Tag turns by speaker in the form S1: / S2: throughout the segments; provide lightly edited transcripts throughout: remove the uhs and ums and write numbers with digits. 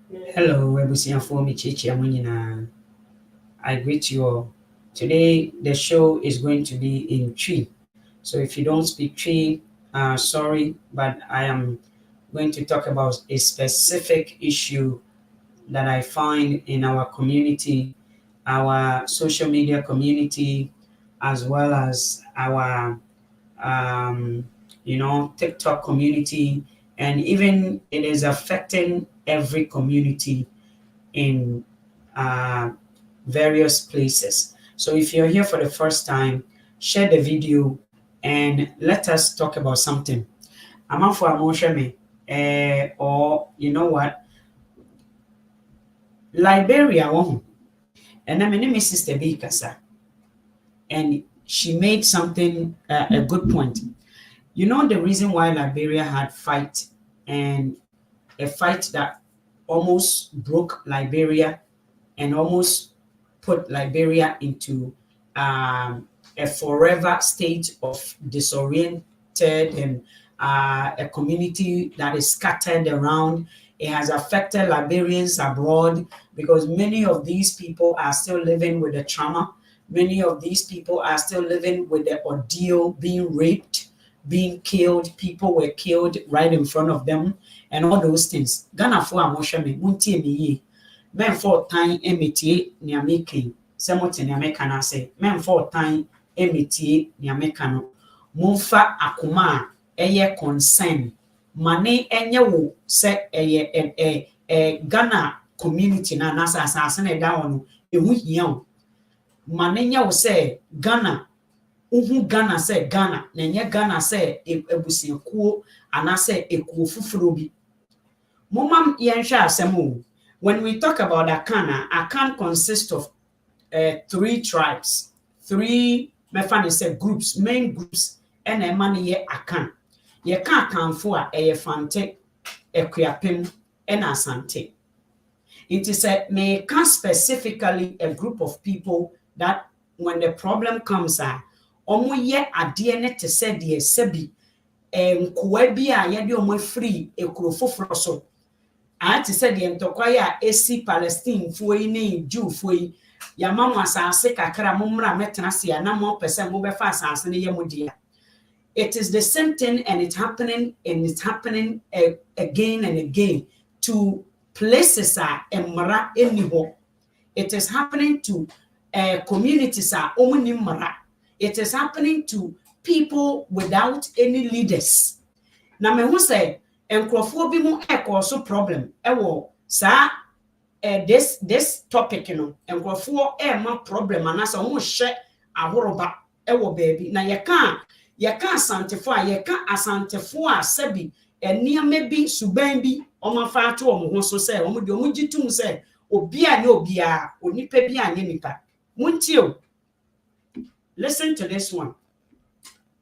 S1: Hello, Ebusianfo Michichi Amunina. I greet you all. Today, the show is going to be in Tree. So if you don't speak Tree, sorry, but I am going to talk about a specific issue that I find in our community, our social media community, as well as our TikTok community, and even it is affecting every community in uh, various places. So if you're here for the first time, share the video and let us talk about something. I'm for emotion, or you know what, Liberia, and my name is Sister B Kasa, and she made something a good point. You know the reason why Liberia had fight, and a fight that almost broke Liberia and almost put Liberia into a forever state of disoriented and a community that is scattered around. It has affected Liberians abroad because many of these people are still living with the trauma. Many of these people are still living with the ordeal, being raped, being killed. People were killed right in front of them, and all those things. Ghana for Amoshame, Munti Emiye, men for time emitie nea making. Sɛ mote nea meka no ase, memfa ɔtan emitie nea meka no. Momfa akoma a ɛyɛ concern ma ne ɛnyɛ wo sɛ ɛyɛ Ghana community na anaasɛ asase na ɛda hɔ no ɛho hia wo. Ma ne nyɛ wo sɛ Ghana, wohu Ghana sɛ Ghana na ɛnyɛ Ghana sɛ abusuakuo anaasɛ ekuo foforɔ bi. Momma yɛnhwɛ asɛm o. When we talk about Akan, Akan consists of 3 tribes, 3 groups, main groups, and a man ye Akan. Ye can't account for a Fante, Equiapim, and Asante. It is a may can specifically a group of people that when the problem comes, omo ye adiene te se de sebi, nkoa bi a ye de omo free ekurofoforo so. I to say the Ntokwaya AC Palestine foi ne Jew foi yama mo asase kakra mo mra metena na mo pese mo befa asase ne yemodia. It is the same thing, and it's happening again and again to places emra eniho. It is happening to communities omuni mra. It is happening to people without any leaders. Na me hu say enkrofo bi mu so problem ewo sa this topic enkrofo ma problem anasa omo hye ahoroba ewo baabi na yeka asantefo asantefo sabi eniame bi suban bi omo fa ato omo ho so say omo de omo gitum say obi a ne obi a onipa bi anye nipa muntio. Listen to this one.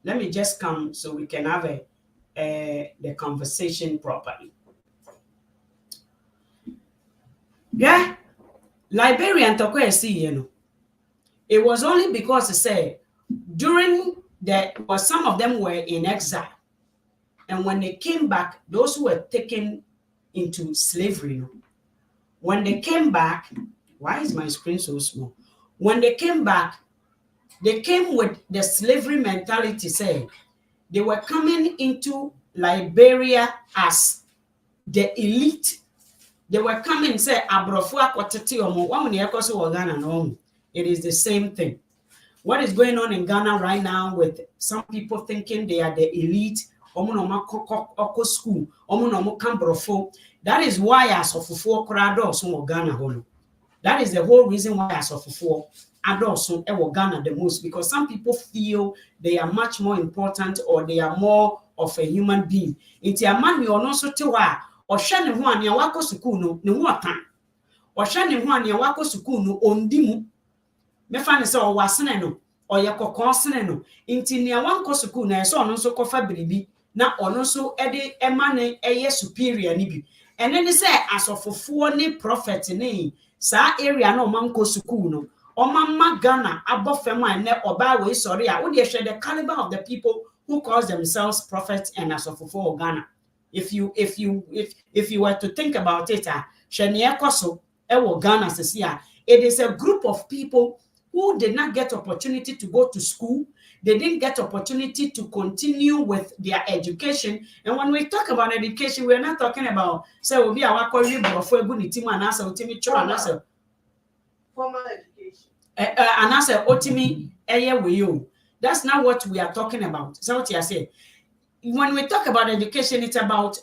S1: Let me just come so we can have the conversation properly. Yeah, Liberian Tokwe, it was only because they say during some of them were in exile, and when they came back, those who were taken into slavery, when they came back, why is my screen so small? When they came back, they came with the slavery mentality, say they were coming into Liberia as the elite. They were coming, say, it is the same thing. What is going on in Ghana right now with some people thinking they are the elite, school, that is why as of Ghana. That is the whole reason why as of adults Ghana the most, because some people feel they are much more important or they are more of a human being. It's a man you also to or shane one ya wako sukunu ne watan or shane one ya wako sukunu ondimu mefane se o wasene no or ya kokosene no inti ne wanko sukunu na so no so kofa biribi na ono so ede emane eye superior ni bi ene ne se asofofo ne prophet ne sa area na manko sukunu o mamma Ghana abofem an ne oba we sorry a wo de hwe the caliber of the people who calls themselves prophets and asofofo Ghana. If you were to think about it, Shania Koso, Ewo Ghana Sesia. It is a group of people who did not get opportunity to go to school. They didn't get opportunity to continue with their education. And when we talk about education, we're not talking about say we be our
S2: Formal education.
S1: And as a otimi you. That's not what we are talking about. So what you say. When we talk about education, it's about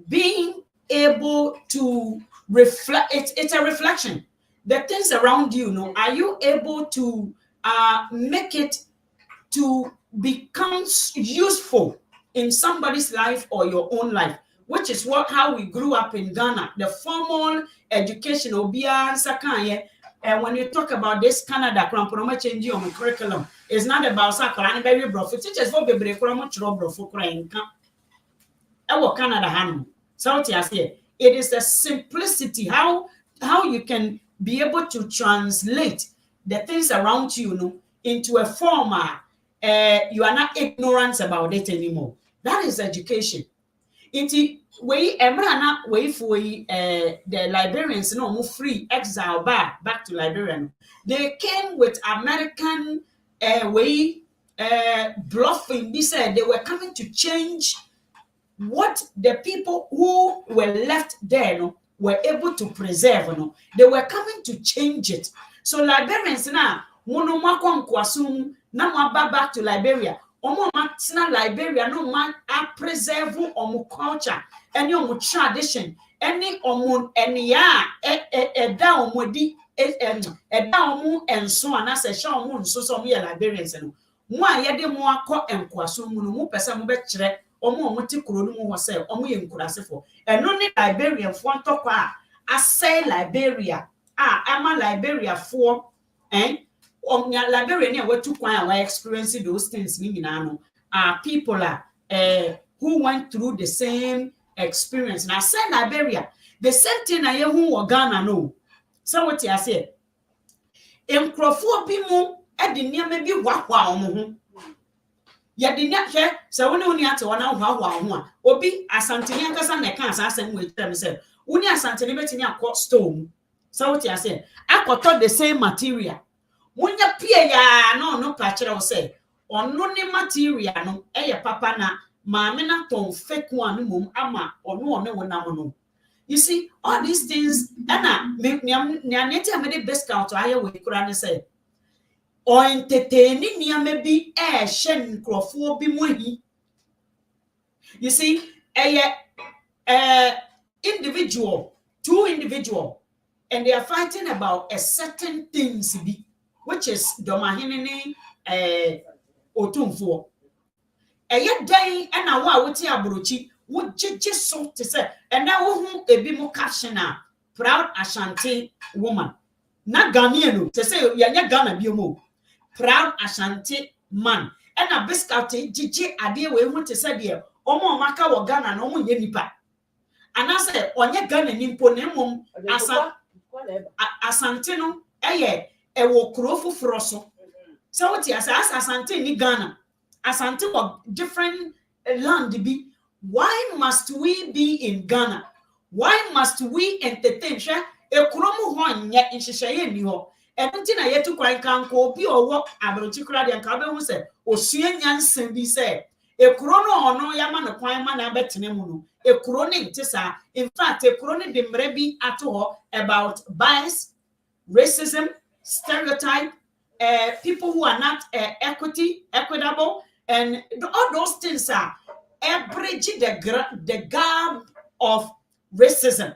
S1: being able to reflect. It's a reflection. The things around you, are you able to make it to become useful in somebody's life or your own life? Which is how we grew up in Ghana. The formal education, and when you talk about this Canada, change your curriculum, it's not about Sakarani baby brofo. Teachers for baby brofo Canada Hanum. So it is the simplicity, how you can be able to translate the things around you, into a form you are not ignorant about it anymore. That is education. The librarians free exile back to Liberian. They came with American bluffing. They said they were coming to change what the people who were left there were able to preserve. They were coming to change it. So Liberians now back to Liberia. Liberia no man preserve culture and tradition any down and so and as a show so some Liberians pesa kuro no mu say yenkurasefo no Liberian fo say Liberia ama Liberia for Liberian were too quiet experiencing those things people who went through the same experience. Now say Liberia the same thing I who Ghana no. So what I say bi mu e de niam bi hwahwa omo ya de nya hwe se woni ate wona hwahwa ho a obi Asante ni ankasa na kan asasem we tell me say woni Asante ni betini akọ stone. So what I say akoto the same material munya pie ya no kachira wo say ono ne material no papa na maame na ton fake one mum ama ono wonam no. You see all these things na neti amede Biscout aye we kura ne say o entertaining niam bi hye nkrofo bi mohi. You see two individual and they are fighting about a certain things bi, which is domahene otumfo day and a wa wuti abrochi wo jeje so to say and now wo ebi mo caption proud Asante woman na Ghanaian no to say yanya Ghana bi mo proud Asante man and a Biscout jeje ade we hu to say de omo maka wo Ghana no omo nye nipa and I say onye Ghana nimpo na mom Asante no ewo kuro foforo so. So what you say Asante ni Ghana Asante of different land be. Why must we be in Ghana? Why must we entertain e kuromu ho nya nhyehyeye ni ho enti na yetu kwan kan ko obi owo abrochi kura de nka be hu se osue nyansen bi se e kuro no ono ya ma no kwan ma na betene mu no e kuro ne ntisa. In fact e kuro ne de mre bi ato ho about bias, racism, stereotype, people who are not equitable, and all those things are bridging the gap of racism.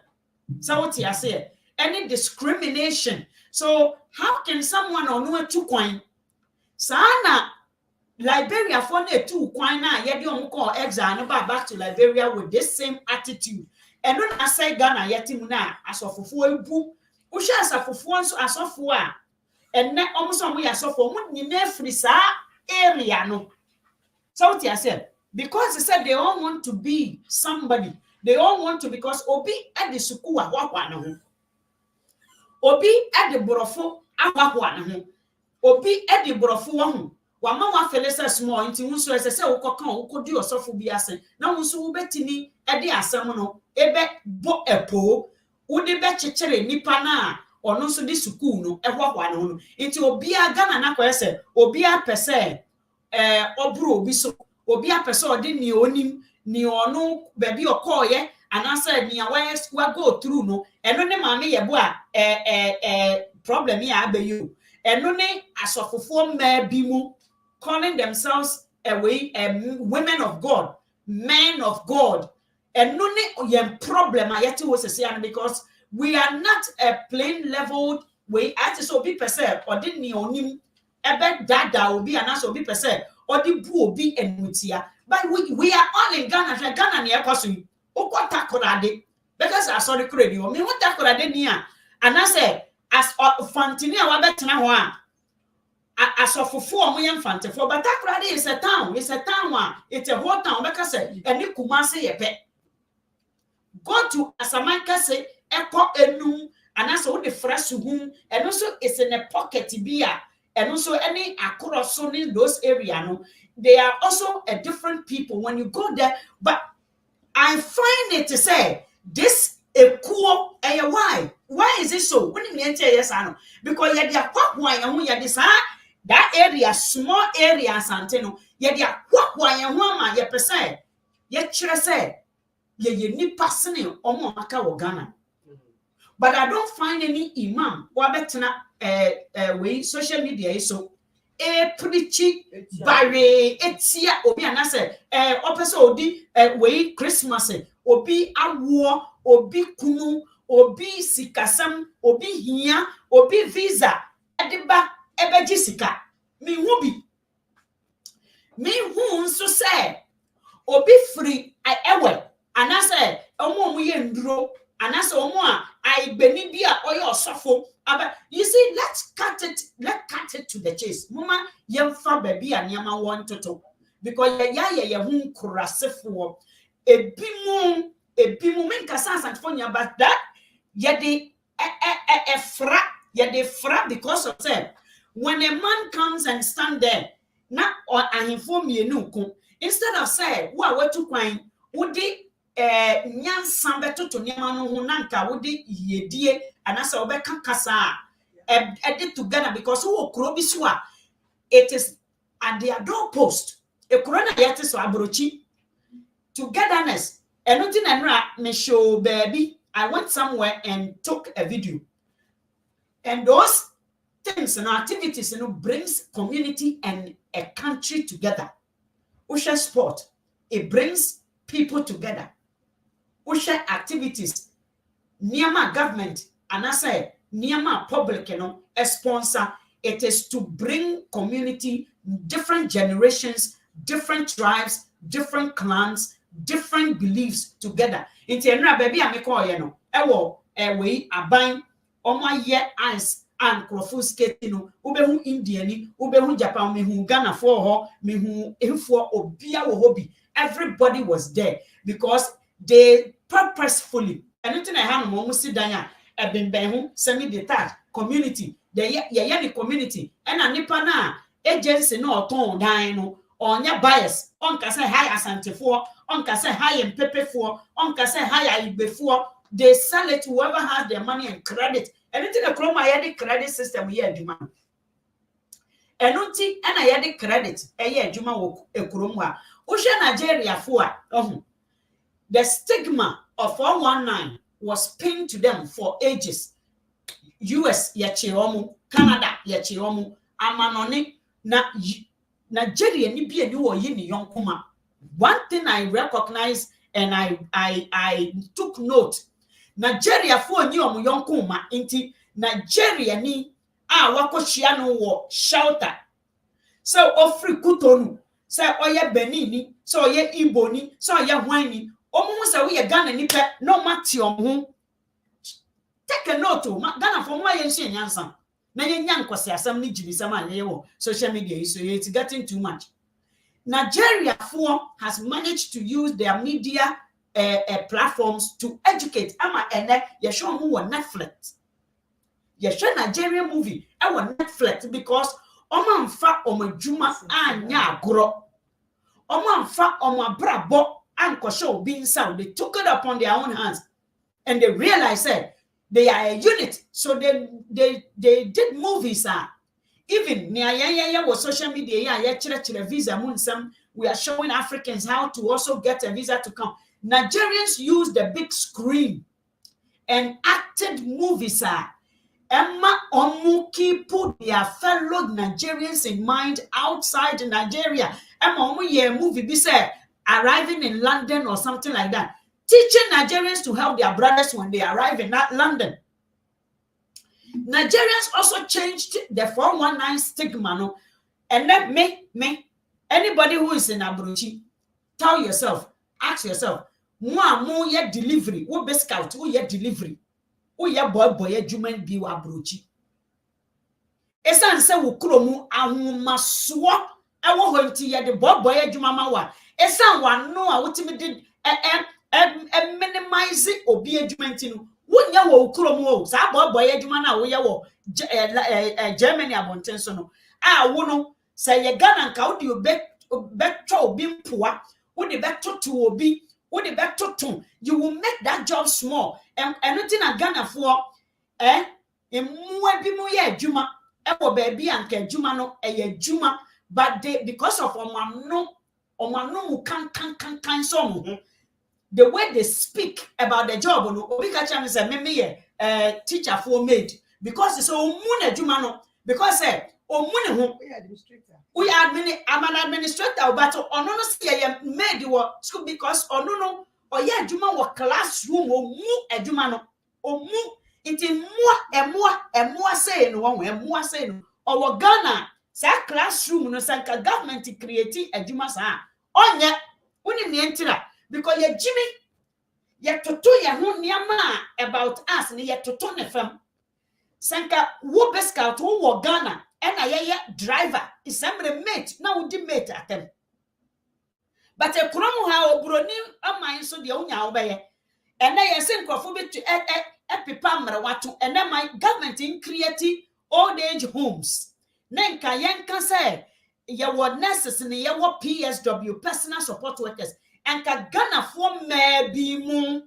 S1: So what you say? Any discrimination. So how can someone on two coin? Sana Liberia for the two coin na yedi call exile back to Liberia with this same attitude. And when I say Ghana yetim na asofufu ebu, usha asofufu so asofu a and na almost some we asofu mu nyina free sa area no. So what you say? Because they said they all want to be somebody. They all want to, because Obi at the suku ahwahwa na ho. Obi at the borofo ahwahwa na ho. Obi at the borofo wa ho. Wama wa felesa small nti hu so ese wokoka wokodi osofo bi ase. Na hu so wobetini e de asem no ebe bo epo wode be chechere nipa na ono so di school no ehwahwa no nti obi aga na kwese obi apese obro obi so obi apese ode ni onim ni ono baby okoye anasa ni awa go through no eno ne maame ye bo a problem ya abayu eno ne asofofo ma bi mu calling themselves away women of God, men of God. And no ne problem ayati was say because we are not a plain leveled way as so be per se or didn't ni onim ebe dada obi anaso obi per se or the bu obi enmutia. But we are all in Ghana. Ghana ni ekosu ukota korade because I saw the credit o me what korade ni a anase as fantini a wabetena ho a asofofo omoye mfantefo but akrade is a town it's a whole town because eni Kumasi yepe go to Asante say eko enum anase wo de fresh hum eno so is in a pocket bia eno so any akoroso in those area no they are also a different people when you go there but I find it to say this a cool why is it so when you enter yes ano because you dey kwakwan yan you dey that area small area Asante no you dey kwakwan yan ma you pese you kire say ye nipa sene omo aka wo Ghana but I don't find any imam wa betena we social media so preachy bare etia obi anase opese odi we Christmas obi awo obi kunu obi sikasam obi hia obi visa ediba ebeji sika mi hu nso say obi free ewe anase omo ye nduro anase omo a aibeni bia oyo osofo aba you see let's cut it to the chase mama yemfa baby anyama won toto because ye hu kurasefo ebimu menkasa Asante but that ye de fra because of say when a man comes and stand there na or ahimfo mienu ko instead of say wo a watu kwan wodi nyansa betoto niama no ho nanka wodi yedie anasa obeka kasa edit together because wo kro bi so a it is at their doorpost e corona yet so abrochi togetherness enotin enra me show baby I went somewhere and took a video and those things and activities brings community and a country together. Usha sport it brings people together. Usha activities Niama government and I say Niama public a sponsor it is to bring community different generations different tribes different clans different beliefs together into enra baby ameko ye no ewo we aban omo ye eyes and crofo skating no ubehu Indiani ubehu Japan mehu Ghana for ho mehu ehfo obia wo hobby everybody was there because they purposefully anything I have no sit down a benbehu semi detached community the community and a nipa na agency no ton dan no onya bias onka say high Asante for onka say high and pepe for onka say high Igbe for they sell it to whoever has their money and credit anything a chroma yedi credit system here adwuma enunti na yedi credit adwuma wo ekrom a wo hwe Nigeria for the stigma of 419 was pinned to them for ages US yacheomu Canada yacheomu amanone na Nigeria ni bia ni wo yi ni yonkoma one thing I recognize and I took note Nigeria for ni omu yonkoma inti Nigeria ni wakohia no wo shelter so ofri kutonu so oye Benini so oye Iboni so oye Hwani omu se we Ghana ni pe no mati omu take a note Ghana for mo ye nso nyansa na ye nyankose asam ni jibisam anye wo social media so it's getting too much Nigeria for has managed to use their media platforms to educate ama ene ye show mu on Netflix ye show Nigerian movie on Netflix because omanfa omadwuma anya agoro omanfa omabrabo anko show being sound they took it upon their own hands and they realized that They are a unit. So they did movies. Even was social media, visa. We are showing Africans how to also get a visa to come. Nigerians use the big screen and acted movies. Emma Omuki put their fellow Nigerians in mind outside Nigeria. Emma Omu movie be said arriving in London or something like that. Teaching Nigerians to help their brothers when they arrive in London. Nigerians also changed the 419 stigma. No? And then me, anybody who is in Abrochi, tell yourself, ask yourself, mo ye delivery, wo Biscout, wo ye delivery, wo ye boy adwuma bi wa Abrochi. Esan se wo kromu ahomaso e wo ho nti ye de boy adwuma ma wa. Esan wano a wotimi did minimize obi adwuma nti no. Wonya wo kromu o sa boy adwuma na wo ye wo Germany abonten so no. Wo no say ye Ghana nka wo de betwa obi mpoa, wo de betoto obi, wo de betoto, you will make that job small. And anything na Ghana for emu bi mu ye adwuma e wo baby anka adwuma no e ye adwuma, but they because of omano mu kan so mo, the way they speak about the job no obi ka cha me say me ye teacher for maid because it's omu na adwuma no because omu ne ho I'm an administrator, but ono no say I made wo school because ono no oye adwuma wo classroom omu adwuma no omu iti emua say no one emua say no owo Ghana say classroom no sanka government create adwuma sa onye woni ne ntira because ye jimi ye toto ye ho niama about us ne ye toto ne fam sanka wo Biscout wo Ghana and a driver is somebody mate now would mate at them. But a chromo how brony a mine so the onya obey. And I send crofobit to epipamra watu and then my government in creating old age homes. Nenka yanka say ye were necessary ye were PSW personal support workers and ka Ghana for maybe moon.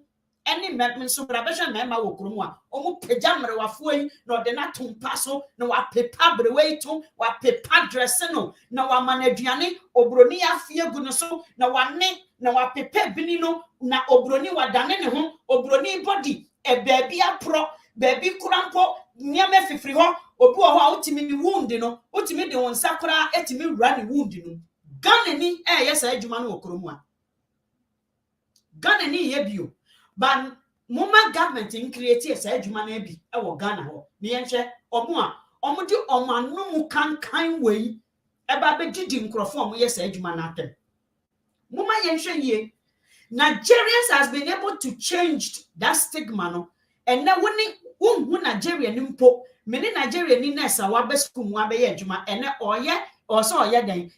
S1: Any men so brabesha mema wo kromwa omu pejamre wafuei no de na tumpaso no wa pepa brewe to wa pepa dress no na wa manaduane obroni afie gu no so na wa ne na wa pepa bini no na obroni wa dane ne ho obroni body e baabi apro baabi kurampo niame fifiri ho obi wo ho a utimi ni wound no utimi de won sakura etimi wura ni wound no Ghana ni yesa adwuma no okromwa Ghana ni ye bio. But mama government in create a adwuma na bi e wo Ghana ho me yenhwe omo di omanu mu kan wei e ba be didi nkrofo omo yes adwuma na atem mama yenhwe ye Nigerians has been able to change that stigma no and now woni Nigeria ni mpo me ni Nigeria ni nurse wa be school mu abe ye adwuma ene oye also oye den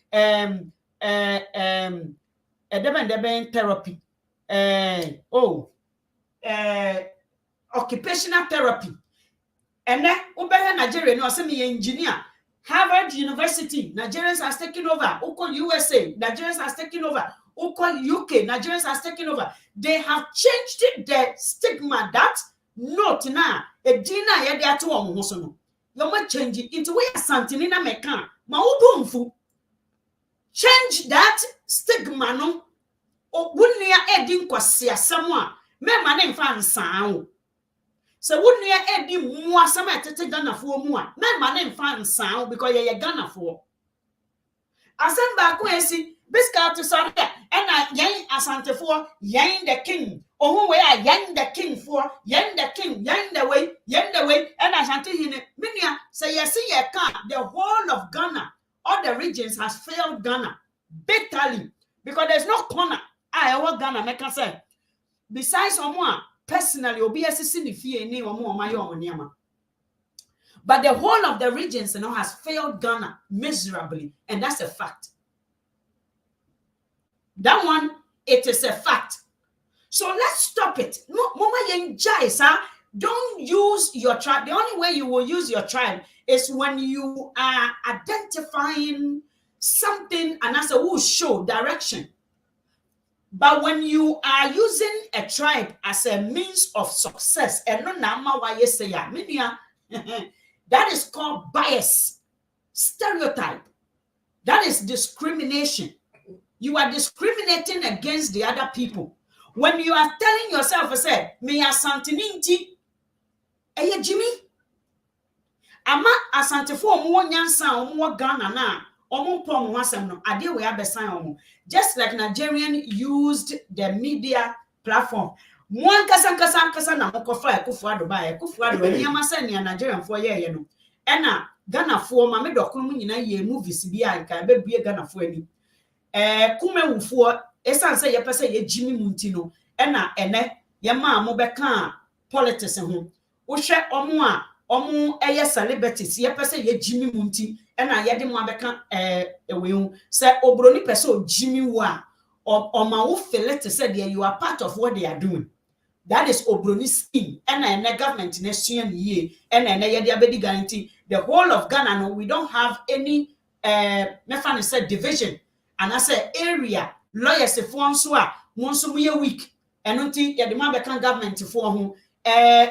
S1: deben therapy occupational therapy. And then Uber Nigeria no semi engineer. Harvard University, Nigerians has taken over. Uko USA, Nigerians has taken over. Uko UK, Nigerians has taken over. They have changed the stigma that not now. A dina ya de ato omo so no. You must change it into we Asante ni na meka. Ma ubumfu. Change that stigma no. O wunia edi nkwasi asam a me ma ne mfa nsan o se wunia edi mu asam etete Ghana fo mu a me ma ne mfa nsan o because ye Ghana fo asem ba ko esi Biscout to sorry and yen Asante fo yen the king ohun we a yen the king fo yen the king yen the way and Asante hine minia say yes ye can the whole of Ghana all the regions has failed Ghana bitterly because there's no corner I want Ghana make say besides someone personally obi asisi ni fie ni omo mayo oniama but the whole of the regions has failed Ghana miserably and that's a fact. That one it is a fact. So let's stop it. No mama yenjai sir, don't use your tribe. The only way you will use your tribe is when you are identifying something and as a will show direction. But when you are using a tribe as a means of success, and no nama why you say that is called bias, stereotype. That is discrimination. You are discriminating against the other people. When you are telling yourself, say, me Asante ninti, eye Jimmy. Ama Asante for omo nyansa omo Ghana na omo po omo asem no ade we abesan omo. Just like Nigerian used the media platform. Mwan kasa na mokofa Akufo-Addo ba Akufo-Addo anyama se ne Nigerian for ye no. Ena Ghana for ma me dokun mu nyina ye movies bi anka be bie Ghana for ani. Kume wufo esan se ye pese ye Jimmy munti no ena ene ye ma mo beka politics ho. Wo hwe omo a omo eye celebrities ye pese ye Jimmy munti ena ye de mo abeka ewe se obroni pese o Jimmy wo a oma wo feel it say you are part of what they are doing. That is obroni scheme ena government na sua ni ye ena ye de abedi guarantee the whole of Ghana. No, we don't have any me say division and I say area lawyers for so a monso ye week enunti ye de ma be kan government for ho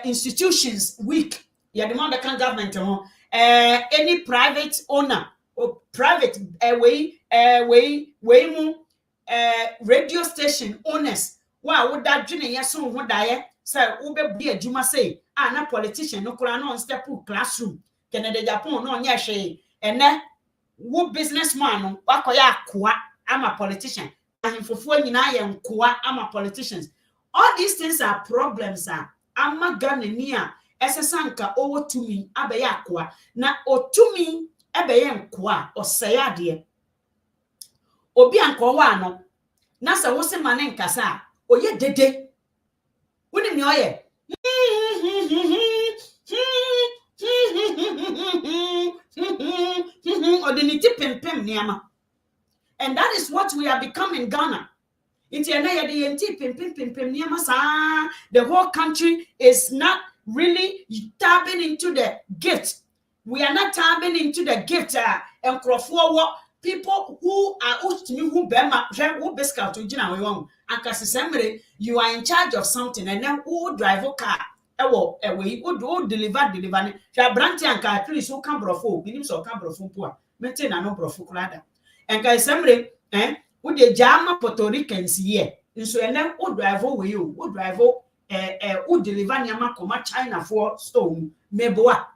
S1: institutions week ye de ma be kan government ho any private owner or private way mu radio station owners wa wo da dwene ye so ho dae say wo be bi adwuma say na politician no kura no step classroom Canada Japan no nya hwe ene wo businessman no wakoya akoa ama politician ahemfofo nyina ye nkoa ama politicians. All these things are problems ama Ghana ni a esesanka owo tumi abeye akoa na otumi ebeye nkoa oseye ade obi ankowa no na se wo se mane nkasa oye dede woni mi oye odiniti pempem niama. And that is what we are becoming in Ghana. The whole country is not really tapping into the gift. We are not tapping into the gift. And people who are who Biscout you are in charge of something and then who drive a car. Who deliver. Branti and car please who can brofo, means or can brofo poor. Maintain a no brofo crada. And Casembre, would the Jama Puerto Ricans here? So and then would drive over you, would drive would deliver Yamakoma China for stone, meboa.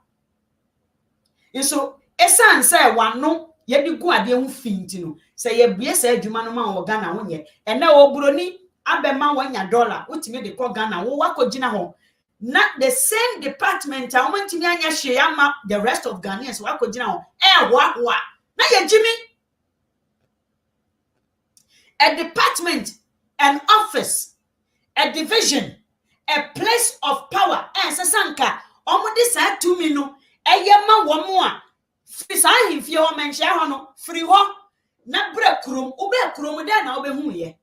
S1: And so Esan say one no, yet you go at the own fintino. Say ye be said Jumanoma or Ghana on ye, and now Obroni, Abema $1, which made the call Ghana, wako Jina home. Not the same department, I want to be the rest of Ghanaians, wako Jina home. What? Now ye Jimmy. A department, an office, a division, a place of power. Sasanka, omo de sa to me no. Eyema womo a. Fisa himfie ho menhia ho no. Free ho. Na bra krom, ube krom de na obehu ye.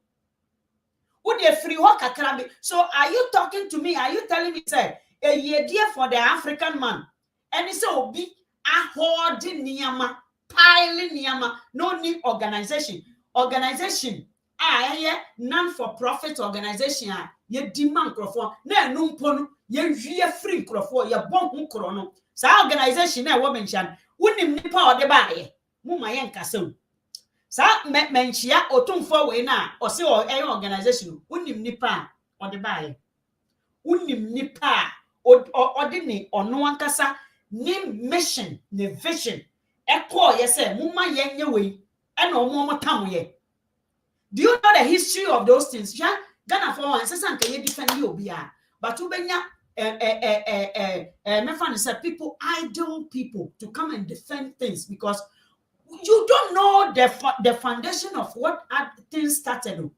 S1: Wo de free ho kakra be. So are you talking to me? Are you telling me say a year dear for the African man? And he say obi ahodi niyama, pile niyama, no need organization. Organization non-for-profit organization ye demand crofo na enu mpo ye hwie free crofo ye bon hu kro no sa organization na wo mention wonim nipa ode baaye mu ma ye nkasem sa menchia otumfo we na o se organization wonim nipa ode baaye wonim nipa ode ni ono ankasa ni mission ni vision ekọ ye se mu ma ye nye we e na omo tam ye. Do you know the history of those things? Yeah, Ghana for one says you defend you but ubenya my friend said people idle people to come and defend things because you don't know the foundation of what things started.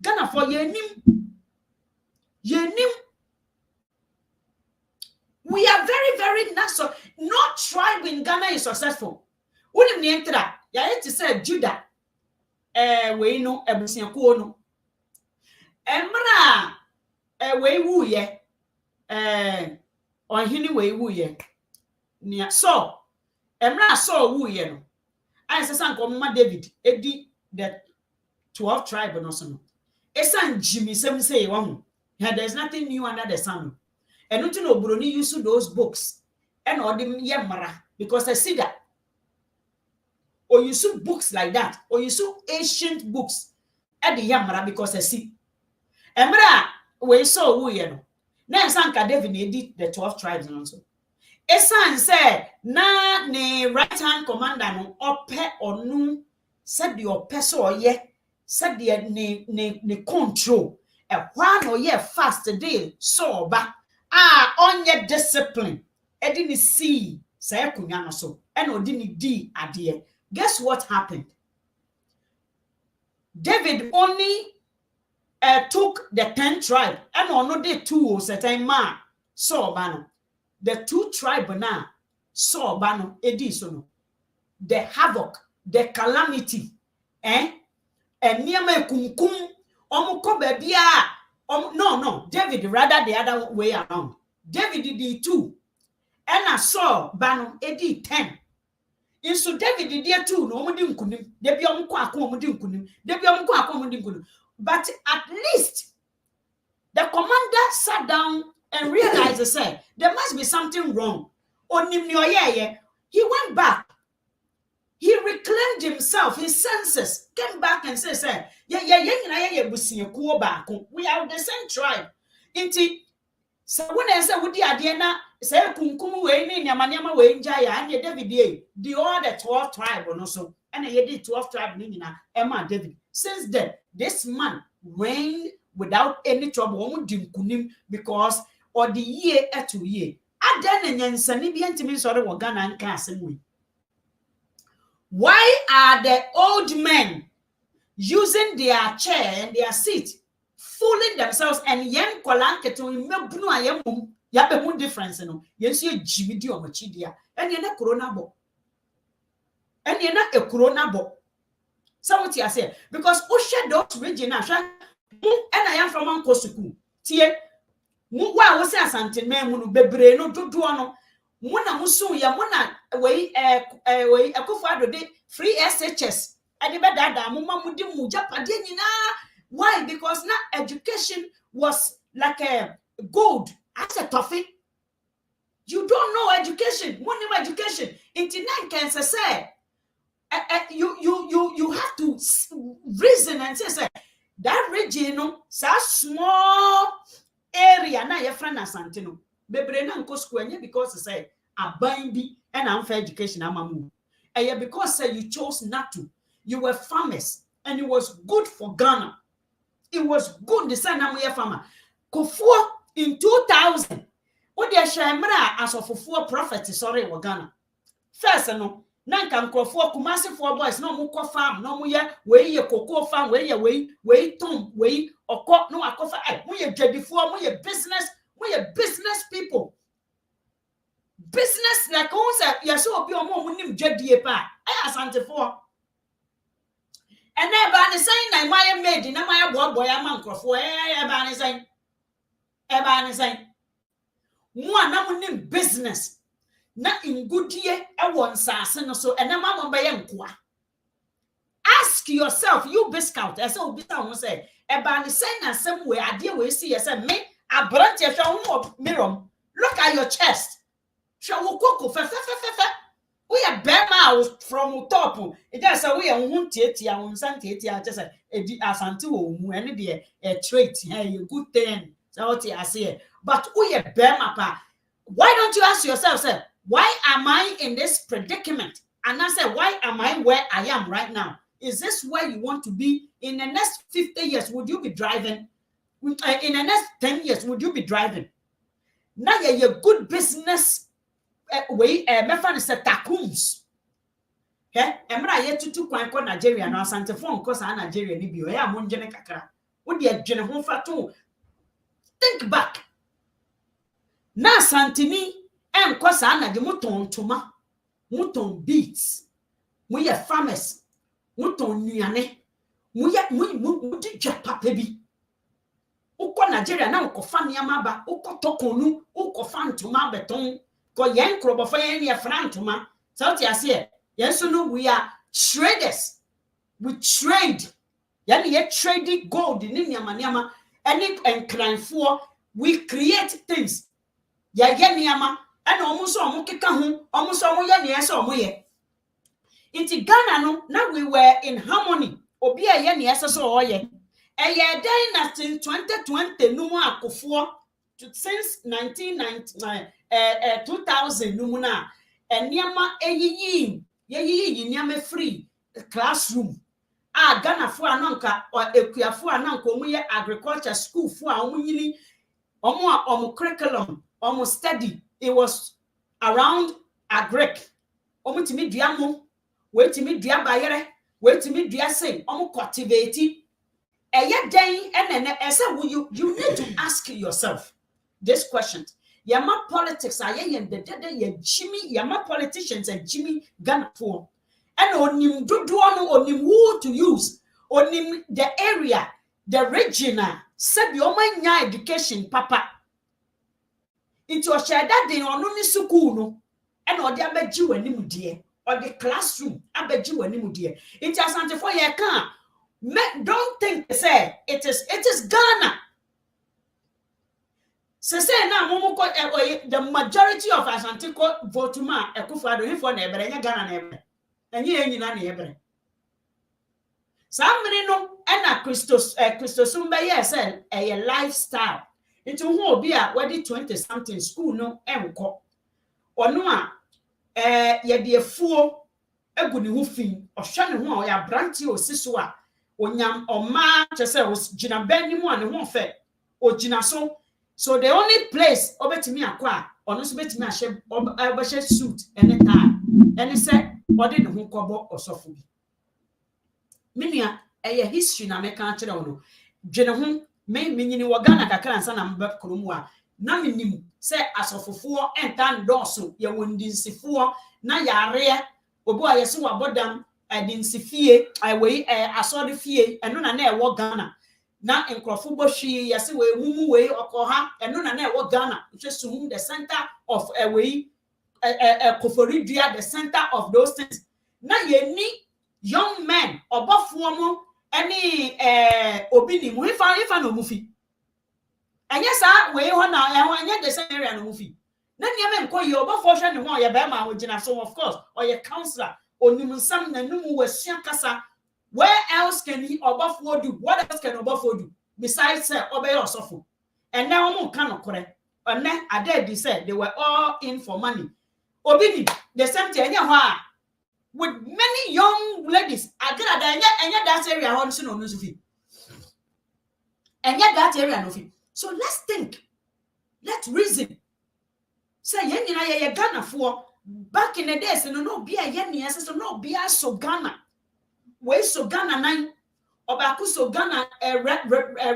S1: Ghana for yenim. We are very, very natural. No tribe in Ghana is successful. Wouldn't the enter? Yeah, it say Judah. We no ebusiakuo no emra we wu ye onhini we wu ye nia so emra so wu ye no ai sesa nko mma David edi the 12 tribe no so no esan Jimmy sem say one. There's nothing new under the sun. And not to know Bruni use those books and or them yamara because I see that. Or you see books like that, or you see ancient books at the yamara because I see. Emra we saw who you know. Now Sanka David did the 12 tribes and also. Esan said na ne right hand commander no ope onu said the ope so ye said the ne control e kwa no ye fast deal so ba onye discipline e di ni see say akunya no so e no di ni di ade. Guess what happened? David only took the 10 tribe and ono de 2 certain man so ba no. The 2 tribe now saw bano edisono the havoc, the calamity, and niama kunkum omuko bebia no David rather the other way around. David did 2 and I saw bano edi 10. And so David did 2 no omudi nkunim debi omko akon omudi nkunim debi omko akon omudi nkunim. But at least the commander sat down and realized say there must be something wrong. He went back. He reclaimed himself, his senses, came back and said, we are the same tribe. So when I said, would you Adiana say Kunkumu way in Yamanama way Jaya and your David the other 12 tribe or no so, and I did 12 tribe Nina Emma David. Since then, this man reigned without any trouble because or the year to year. Aden and Yansani be sort of Ghana and Cassin. Why are the old men using their chair and their seat, fooling themselves and yen kolanke to imebunu ayemum yabe difference no yes you jimidi omachidia and ye na corona bo and ye na a corona bo. So what you say because Osha those region and I am from Uncle Suku tie mu wa wo se Asante memu bebre no dodo no mu na musu ya mu na we akofo adode free SHS ade be dada mu ma mu di mu japade nyina. Why? Because now education was like a gold as a toffee. You don't know education, money education. Into nine cancer say you have to reason and say that region so small area na your friend Asante no bebre na nko school because say aban bi and unfair education amamu because say you chose not to. You were farmers and it was good for Ghana. It was good the same namu farmer Kofuo in 2000 what they shemra as of Kofuo prophet sorry wa Ghana first no nanka Kofuo Kumasi for boys no mu farm no mu ye we cocoa farm we tom we okọ no akofa mu ye dwadifo mu ye business people business like who say yes obi omo mu nim dwadie pa Asante for. And never any sign I my made in my boy a man crofo any sign. One na business. Na in good year a one sassen so and a mamma by enqua. Ask yourself, you Biscout, as old Biscout say, a banny sign and somewhere I dear we see as a me a branch of mirror. Look at your chest. Shall we cook we are Bema from top. It does a way on Tietia on Santi, just a Asante and a trait, a good thing. So what I say, but we are Bema. Why don't you ask yourself, sir, why am I in this predicament? And I say, why am I where I am right now? Is this where you want to be in the next 50 years? Would you be driving? In the next 10 years, would you be driving? Now you're a good business. My friend is a tacoons. Emra ye tutu kwan ko Nigeria na Asante phone ko sa Nigeria ni bio ya monjene kakra wo de adwene ho fato. Think back na Asante ni enko sa na de moton toma moton beats mo ye farmers moton nuane mo di dwa papa bi ukọ Nigeria na ukọ fa niama ba ukọ tokonu ukọ fa ntoma beton ko yen krobo fa yen ye frantoma. So what I say, yes, no, we are traders. We trade. Yani ye trade gold ni niama any enkranfo we create things ya niama and almost omo keka ho almost omo ye ne ese omo ye inti Ghana no now we were in harmony obi a ye ne ese so oye eye dynasty 2020 no mu akofo since 1990 2000 no mu na niama eyiyi ye niama free classroom Ghana for ananka or ekuafo ananka omuye agriculture school for omunyini omo curriculum omo study it was around agric omutimi duamo wetimi dua bayere wetimi dua say omo cultivate eye den enene ese you need to ask yourself this question yama politics ayen the ye jimmy yama politicians and jimmy Ghana for and onim dodo no onim who to use onim the area the regional said your manya education papa into a share that day on ni school no and or the abeji wanim die or the classroom abeji wanim die into Asante for ye can don't think say it is Ghana say na the majority of Asante vote ma ekufado him for na ebere nya Ghana na ebere enye enyina na ebere somebody no na Christosum be yes a lifestyle into who obi a wedi 20 something school no enko ono a ye de afuo egu ne ho fin ohwe ne ho a ya branti osiso a onyam oma chese gina bani mu a ne ho fe ogina so the only place obetimi akwa ono so betimi ahye obehye suit any time any say odi ne ho kobo osofo bi minia history na meka akere wono dwene ho me nyini wo Ghana kakra nsa na mbɛ kromu a na menim se asofofo enta ndoso ye wondinsifo na yare obo a yese wabodam adinsifie wei asode fie eno na ewo Ghana na enkrofo bohwi yese we mumu wei okoha eno na ewo Ghana hwesum the center of wei koforidua the center of those things na ye ni young men obofuo mo any obi ni mu ifa no mufi anya sa we ho na anya the same area no mufi na niam enko ye obofuo hwe ne ho ye be ma ogina so of course or ye counselor onim nsam na numu wasua kasa where else can he obofuo do what else can obofuo do besides obey osofo and now mo kan okore and ade said they were all in for money obi ni the same thing anya ho a with many young ladies agara da anya that area hon so no so fi anya that area no fi so let's think let's reason say yen nyina ye Ghana for back in the days no be a yen yes so no be so Ghana we so Ghana nine obaku so Ghana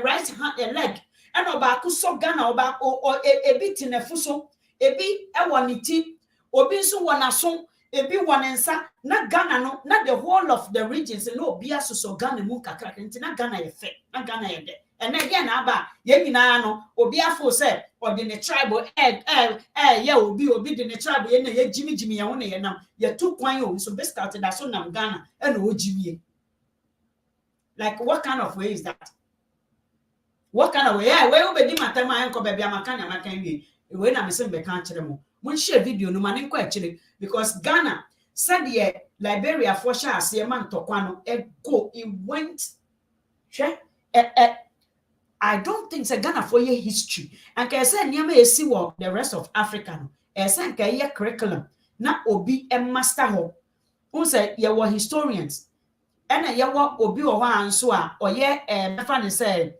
S1: right hand leg and obaku so Ghana obaku a bit in a fuso ebi e woniti obi so wonaso ebi wonensa na Ghana no na the whole of the regions no be so Ghana mu kakra nti na Ghana ye fe na Ghana ye de and again aba ye nyina no obi afo say or the tribe ye obi the tribe ye na ye jimi ye ho na ye nam ye tu kwan o so Biscout that so nam Ghana and o jimi like what kind of way is that what kind of way we obedi matama enko bebia maka na maka wi we na me se be kan kire mo mun share video no mane nko akire because Ghana said ye Liberia for sure ase man tokwa no it went I don't think say Ghana for your history and can say niam esi wo the rest of Africa no say can ye curriculum na obi master ho who say ye were historians and ye were obi o ho anso a oye mefa ne say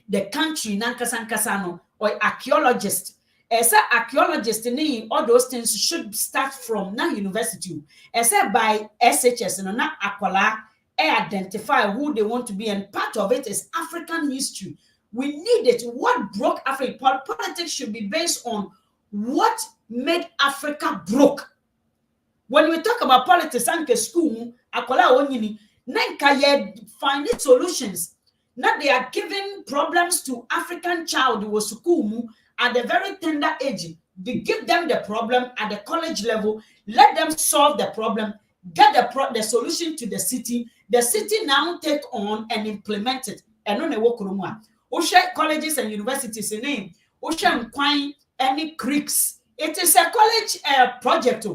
S1: the country nankasa no or archaeologist say archaeologist ni all those things should start from na university say by SHS no na akwala identify who they want to be and part of it is African history. We need it. What broke Africa? Politics should be based on what made Africa broke. When we talk about politics and school akwala onyini nanka ye find solutions. Now they are giving problems to African child who was school at the very tender age. They give them the problem at the college level, let them solve the problem, get the solution to the city, the city now take on and implement it. And no ne wo kurom a. Colleges and universities name. Nkwan any creeks. It is a college project.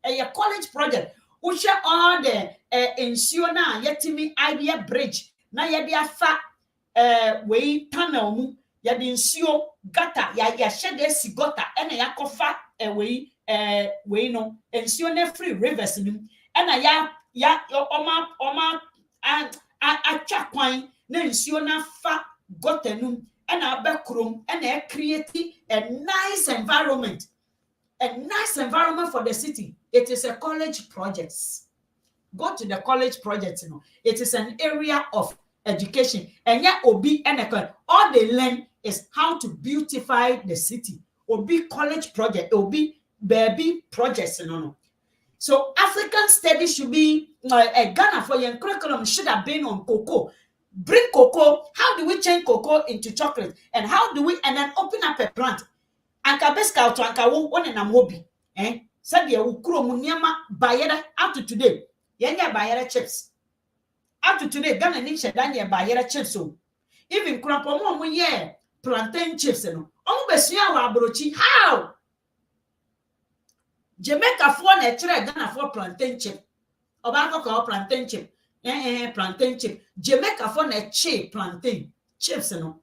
S1: A college project. All the ensure na yetimi idea bridge na yede afa we tunnel mu yede ensure gutter ya shede si gutter ena yakofa we no ensure na free rivers nim ena ya oma atwa kwan na ensure na fa gutter num ena abekrom ena create a nice environment for the city. It is a college project. Go to the college project. It is an area of education. And yet, Obi and all they learn is how to beautify the city. Obi college project, Obi baby projects. So African studies should be a Ghana for your curriculum should have been on cocoa. Bring cocoa. How do we change cocoa into chocolate? And how do we and then open up a plant? Anka Biscout anka won na mobi said ye ukuro mu niema bayera up to today yenya bayera chips up to today Ghana ni sheda nye bayera chips so even krampo mo ye plantain chips no omo besua wa abrochi how Jamaica for na chere Ghana for plantain chip oba ko plantain chip plantain chip Jamaica for na plantain chips no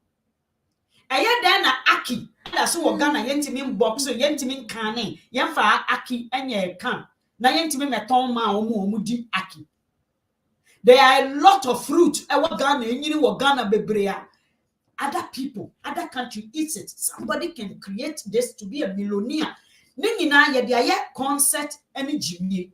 S1: eye den na aki that's what Ghana yentimi box so yentimi kane yemfa aki enye kan na yentimi meton ma omu di aki. There are a lot of fruit what Ghana enyini wo Ghana bebrea other people other country eats it. Somebody can create this to be a millionaire ni nyina ye de concert ene jimie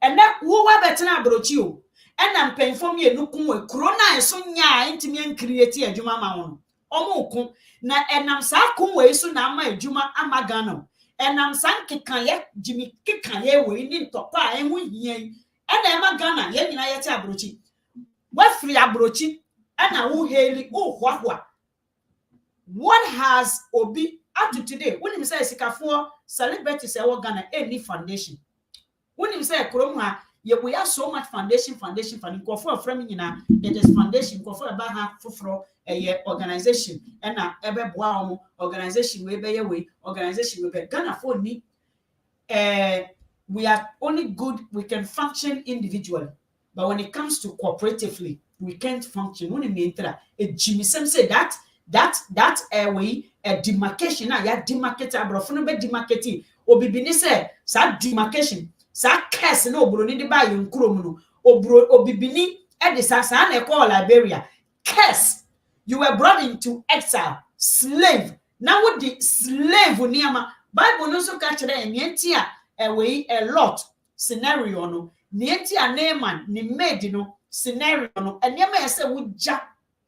S1: ene wo wa betena abrochi o ena mpenfo me enukun we corona enso nya yentimi create adwuma ma won omo na enam sa kumwe so na ama adwuma ama Ghana enam san kekaye jimi kekaye we ni ntokwa enhu hien ena ema Ghana ye nyina ye ti abrochi wa free abrochi ena wo heli wo hwahwa what has Obi up to today when him say sikafo celebrity say wo Ghana any foundation when him say krom ha we have so much foundation go for from nyina it is foundation go for about ha foforo organization and na ebe boa organization we be organization we be Ghana for ni we are only good we can function individually but when it comes to cooperatively we can't function when me enter a Jimmy Sam say that way a demarcation na ya demarcate abrofo no be demarcate obibini say sa demarcation sa curse na obro ni de ba yenkrom no obibini e de sa na e call Liberia curse. You were brought into exile, slave. Now with the slave niama Bible no so catch there nientia a lot scenario no nientia Naaman ni made no scenario no eniema yese wuja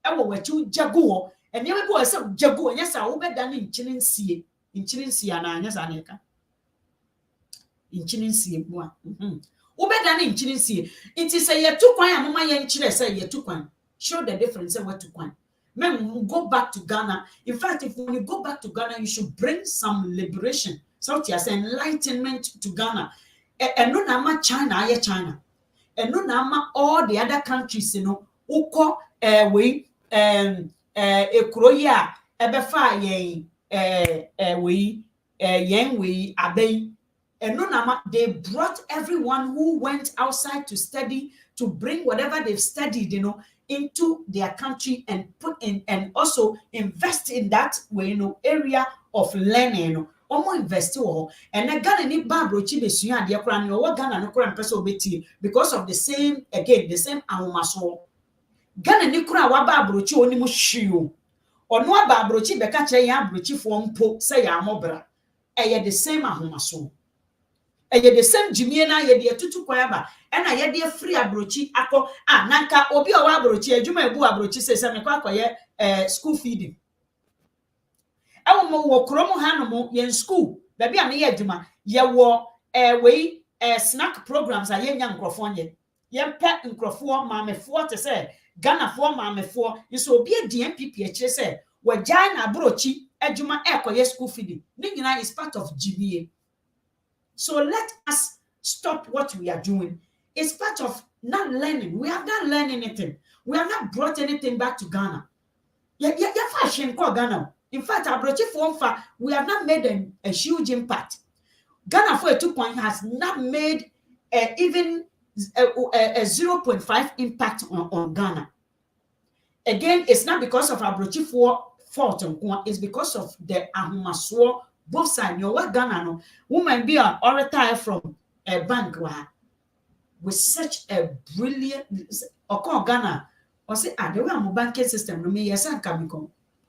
S1: ewo wachi jago eniema bi yese jago nyesa wo beda ni nchirinsie na nyesa na eka nchirinsie bo a wo beda ni nchirinsie it is a yetu kwan amoma ye nchire say yetu kwan show the difference what to kwan. Men go back to Ghana. In fact, if when you go back to Ghana, you should bring some liberation, so as enlightenment to Ghana. And no nama China, China. And no nama all the other countries, uko we ekroya ebefa we yen we abey. And no nama they brought everyone who went outside to study to bring whatever they've studied, into their country and put in and also invest in that way, area of learning. Omo invest and na Ghana ni babrochi besua ade kra ne o Ghana no kra mpese obeti because of the same ahomaso. Ghana ni kra wa babrochi oni mu hwio. Ono ababrochi beka kire ya abrochi fo mpo se ya amobra. Eye the same ahomaso. Eye the same jimie na ye de tutu kwaba ena ye de free abrochi akọ nanka obi o wa abrochi adwuma ebu abrochi se me kwa akoye school feeding ewo mo wo kromo hanom ye school baby am ye adwuma ye wo we snack programs aye nya nkrofo nye ye mpa nkrofo maamefo te se Ghana fo maamefo iso obi edi MPP a kire se wagya na abrochi adwuma ekoye school feeding ni nyina is part of GBA. So let us stop what we are doing. It's part of not learning. We have not learned anything. We have not brought anything back to Ghana. Fashion called Ghana. In fact, we have not made a huge impact. Ghana for a 2 point has not made even a 0.5 impact on Ghana. Again, it's not because of Abrochi for fault, it's because of the Ahumaswo, both sides. You know what Ghana no woman be or retire from a bank with such a brilliant or Ghana or say, the way banking system, no me yes,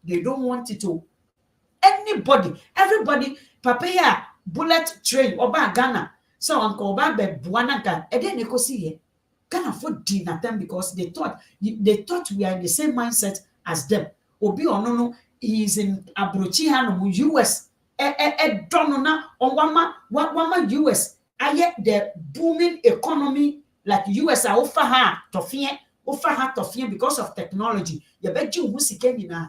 S1: they don't want it to anybody, everybody, papa bullet train or Ghana. So Uncle Babe Buanaka, and then you could see Ghana for dinner them because they thought we are in the same mindset as them. Obi no, he is in Abrochi US. Donona on wama US. Aye the booming economy like US are offer her toffee because of technology. You bet you na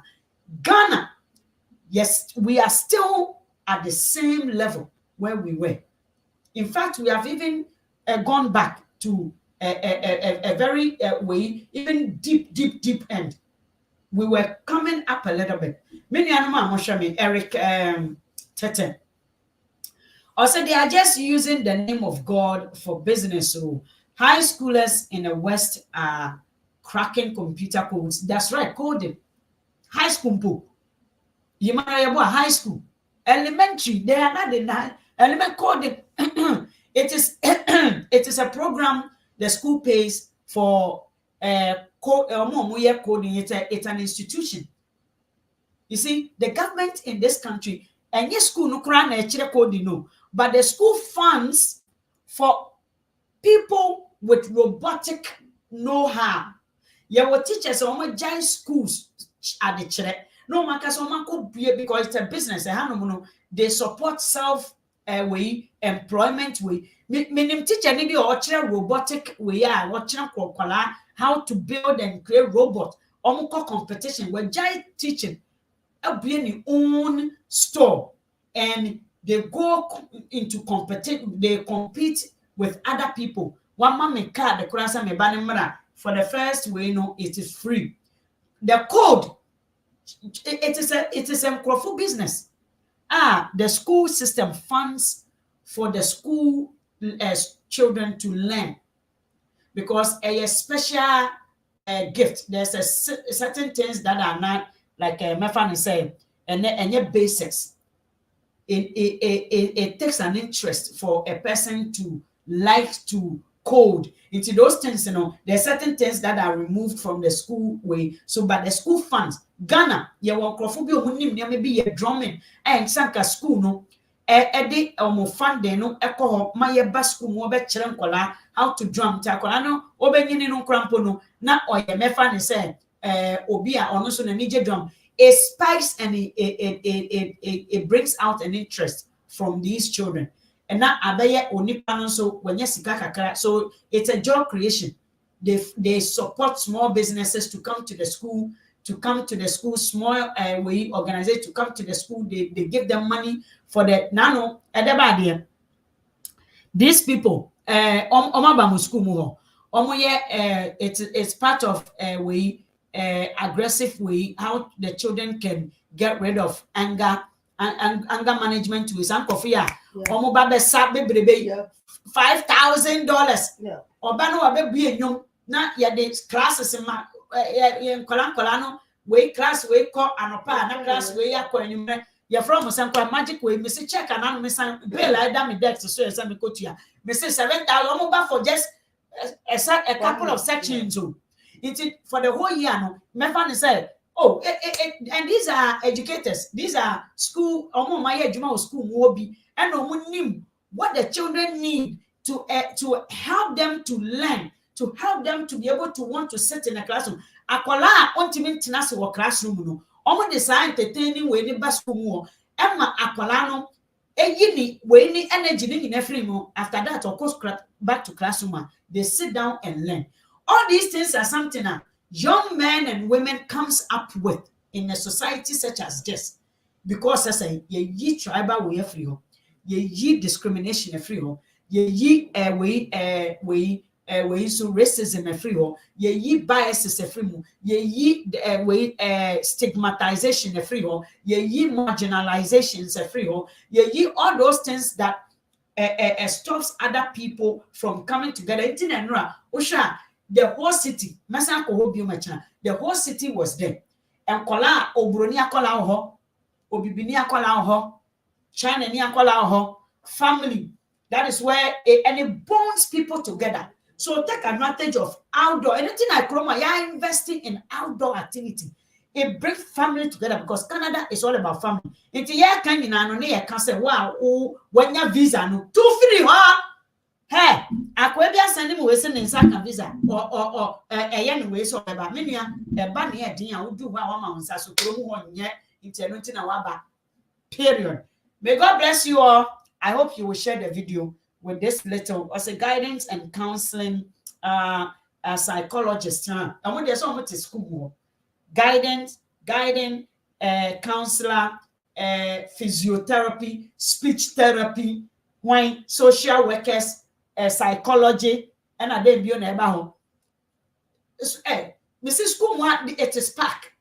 S1: Ghana. Yes, we are still at the same level where we were. In fact, we have even gone back to a very way, even deep end. We were coming up a little bit. Many animals, Eric Tete. Also, they are just using the name of God for business. So, high schoolers in the West are cracking computer codes. That's right, coding. High school. You might have a high school. Elementary, they are not in element coding. It is a program the school pays for coding. It's an institution. You see, the government in this country, and yes, school no coding no, but the school funds for people with robotic know-how. Yeah, what teachers on giant schools at the church. No, because it's a business. They support self way employment way. Meaning teacher need or robotic way. How to build and create robot. Competition. We're giant teaching. Be own store and they go into competition. They compete with other people. One man me card the class me banner for the first way. It is free. The code. It is a micro business. The school system funds for the school children to learn because a special gift. There's a certain things that are not like my family say and yet basics. It takes an interest for a person to like to code into those things. There are certain things that are removed from the school way. So, but the school funds, Ghana, you want crophobia, maybe a drumming and sanka school, no, a funding, no, echo, my basco, mobe cherankola, how to drum, tacolano, obenin no crampono, not or a mefan say, obia, or no so a drum. It spikes and it brings out an interest from these children. And now so when you so it's a job creation. They support small businesses to come to the school, small way organization to come to the school. They give them money for the nano at these people school it's part of a way aggressive way how the children can get rid of anger and anger management to some coffee. $5,000. Na ya de classes in my colano way class way call and na class way ya from some magic way Mr. Check and miss bill I damn debt to so some go to ya Mr. 7,000 for just a couple of sections. It for the whole year no my friend said and these are educators, these are school school mobi and what the children need to help them to learn, to help them to be able to want to sit in a classroom. Akola ultimate tenacity or classroom no. Design entertaining way the school Emma akola no yini we ni energy in every after that of course back to classroom they sit down and learn. All these things are something that young men and women comes up with in a society such as this, because as a ye tribal way free, ye discrimination free, ye way we so racism free ho, ye biases free mu, ye we stigmatization free ho, ye marginalizations free ho, ye all those things that stops other people from coming together. The whole city, the whole city was there. And kola obroni akola ho, obibini akola ho, China ni akola ho, family. That is where and it bonds people together. So take advantage of outdoor. Anything like Chroma, you're investing in outdoor activity. It brings family together because Canada is all about family. If you can can say, wow, when your visa no 2 3 hey, akwebia send me we send in second visa or anyway so eba menua eba na e din a wodu ho a wama unsa so kro mu ho nye nti na waba period. May God bless you all. I hope you will share the video with this little as a guidance and counseling psychologist. I want there's so much school guidance, counselor, physiotherapy, speech therapy, when social workers, psychology, and I didn't be on about Mrs. School, it is pack.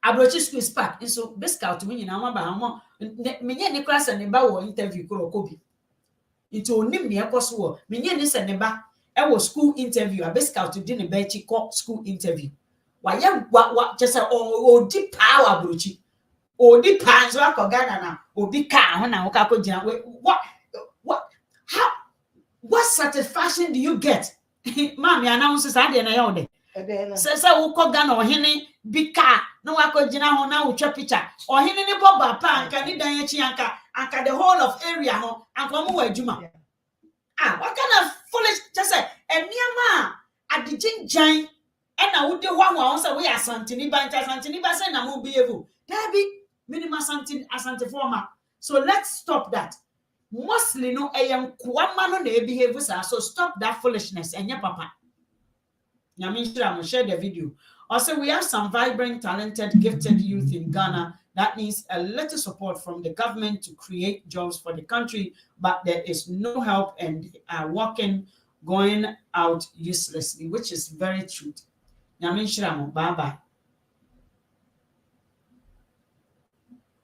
S1: Abrochi school is pack. And so, Biscout, when you know about many class and about interview, Kobi. It will name me a course war. Many is a neba. I was school interview. A Biscout didn't bet school interview. Why, what just a deep power, Bruchi. Or deep pants, or Ghana, or big car, when I walk up what satisfaction do you get? Mommy announces I didn't know. Says I will call Ghana or Henny, big car, no I could jina ho now with your picture, or Henny Boba Pan, can you anka the whole of area home and come away, Juma. What kind of foolish just say, and near ma at the gin giant. And I would do one once away Asante say na mo be able. There be minimum Asante former. So let's stop that. Mostly no ayam kwama no na behave so stop that foolishness and your papa. Nyame share the video. Also, we have some vibrant, talented, gifted youth in Ghana that needs a little support from the government to create jobs for the country, but there is no help and they are going out uselessly, which is very true. Bye bye.